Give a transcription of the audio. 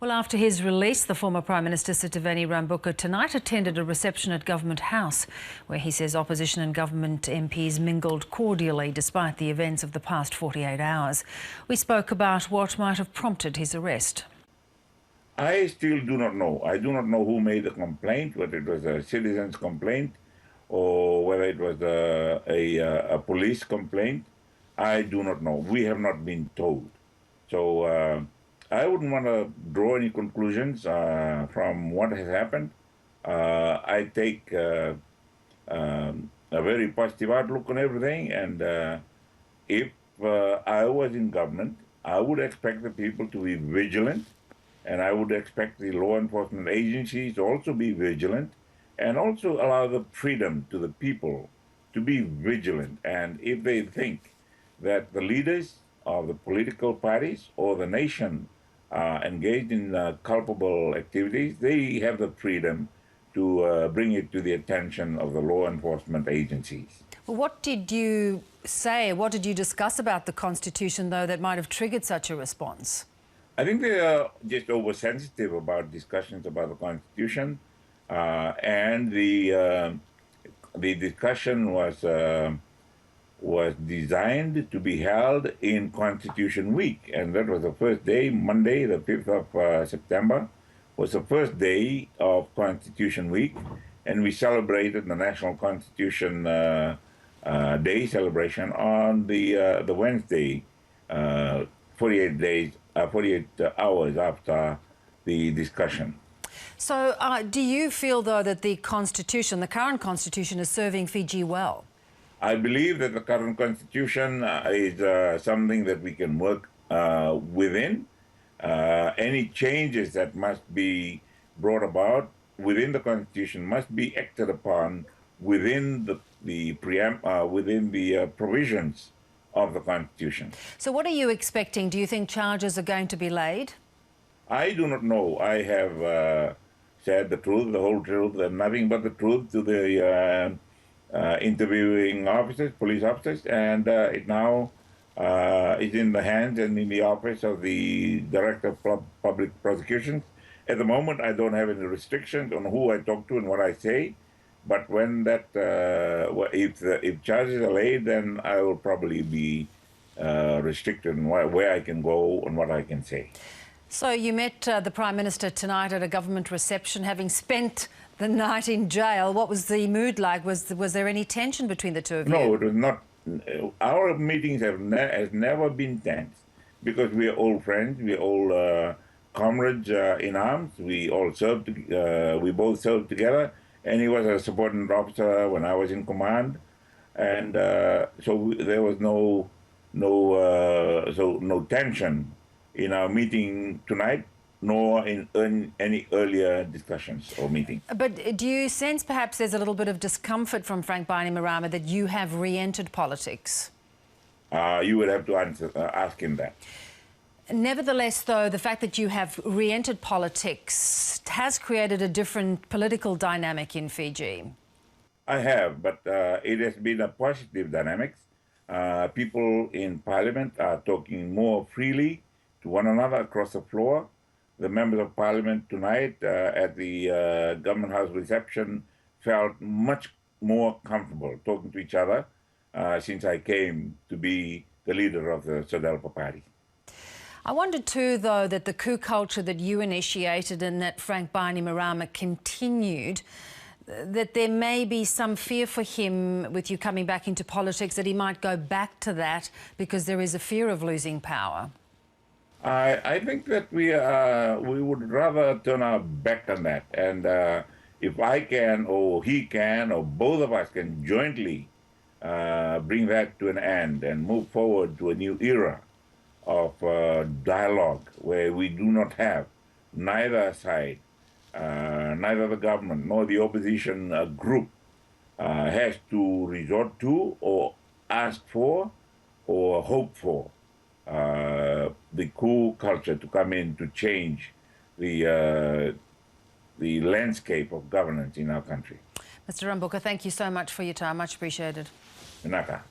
Well, after his release, the former Prime Minister Sitiveni Rabuka tonight attended a reception at Government House, where he says opposition and government MPs mingled cordially despite the events of the past 48 hours. We spoke about what might have prompted his arrest. I still do not know. I do not know who made the complaint, whether it was a citizen's complaint or whether it was a police complaint. I do not know. We have not been told. So I wouldn't want to draw any conclusions from what has happened. I take a very positive outlook on everything, and if I was in government, I would expect the people to be vigilant, and I would expect the law enforcement agencies to also be vigilant, and also allow the freedom to the people to be vigilant. And if they think that the leaders of the political parties or the nation are engaged in culpable activities, they have the freedom to bring it to the attention of the law enforcement agencies. What did you say? What did you discuss about the Constitution, though, that might have triggered such a response? I think they are just oversensitive about discussions about the Constitution, and the discussion was designed to be held in Constitution Week, and that was the first day, Monday, the 5th of September, was the first day of Constitution Week, and we celebrated the National Constitution Day celebration on the Wednesday, 48 hours after the discussion. So do you feel, though, that the Constitution, the current Constitution, is serving Fiji well? I believe that the current Constitution is something that we can work within. Any changes that must be brought about within the Constitution must be acted upon within the provisions of the Constitution. So what are you expecting? Do you think charges are going to be laid? I do not know. I have said the truth, the whole truth, and nothing but the truth to the interviewing officers, police officers, and it now is in the hands and in the office of the Director of Public Prosecutions. At the moment, I don't have any restrictions on who I talk to and what I say, but when that, if charges are laid, then I will probably be restricted in where I can go and what I can say. So you met the Prime Minister tonight at a government reception, having spent the night in jail. What was the mood like? Was there any tension between the two of you? No, it was not. Our meetings has never been tense, because we are old friends, we are all comrades in arms. We all served. We both served together, and he was a subordinate officer when I was in command, and so there was no tension in our meeting tonight, nor in any earlier discussions or meeting. But do you sense perhaps there's a little bit of discomfort from Frank Bainimarama that you have re-entered politics? You would have to ask him that. Nevertheless, though, the fact that you have re-entered politics has created a different political dynamic in Fiji. I have, but it has been a positive dynamic. People in Parliament are talking more freely to one another across the floor. The members of Parliament tonight at the Government House reception felt much more comfortable talking to each other since I came to be the leader of the SODELPA party. I wondered too, though, that the coup culture that you initiated and that Frank Bainimarama continued, that there may be some fear for him with you coming back into politics, that he might go back to that because there is a fear of losing power. I think that we would rather turn our back on that, and if I can, or he can, or both of us can jointly bring that to an end and move forward to a new era of dialogue where we do not have neither side, neither the government nor the opposition group has to resort to or ask for or hope for the coup culture to come in to change the landscape of governance in our country. Mr. Rabuka, thank you so much for your time. Much appreciated. Naka.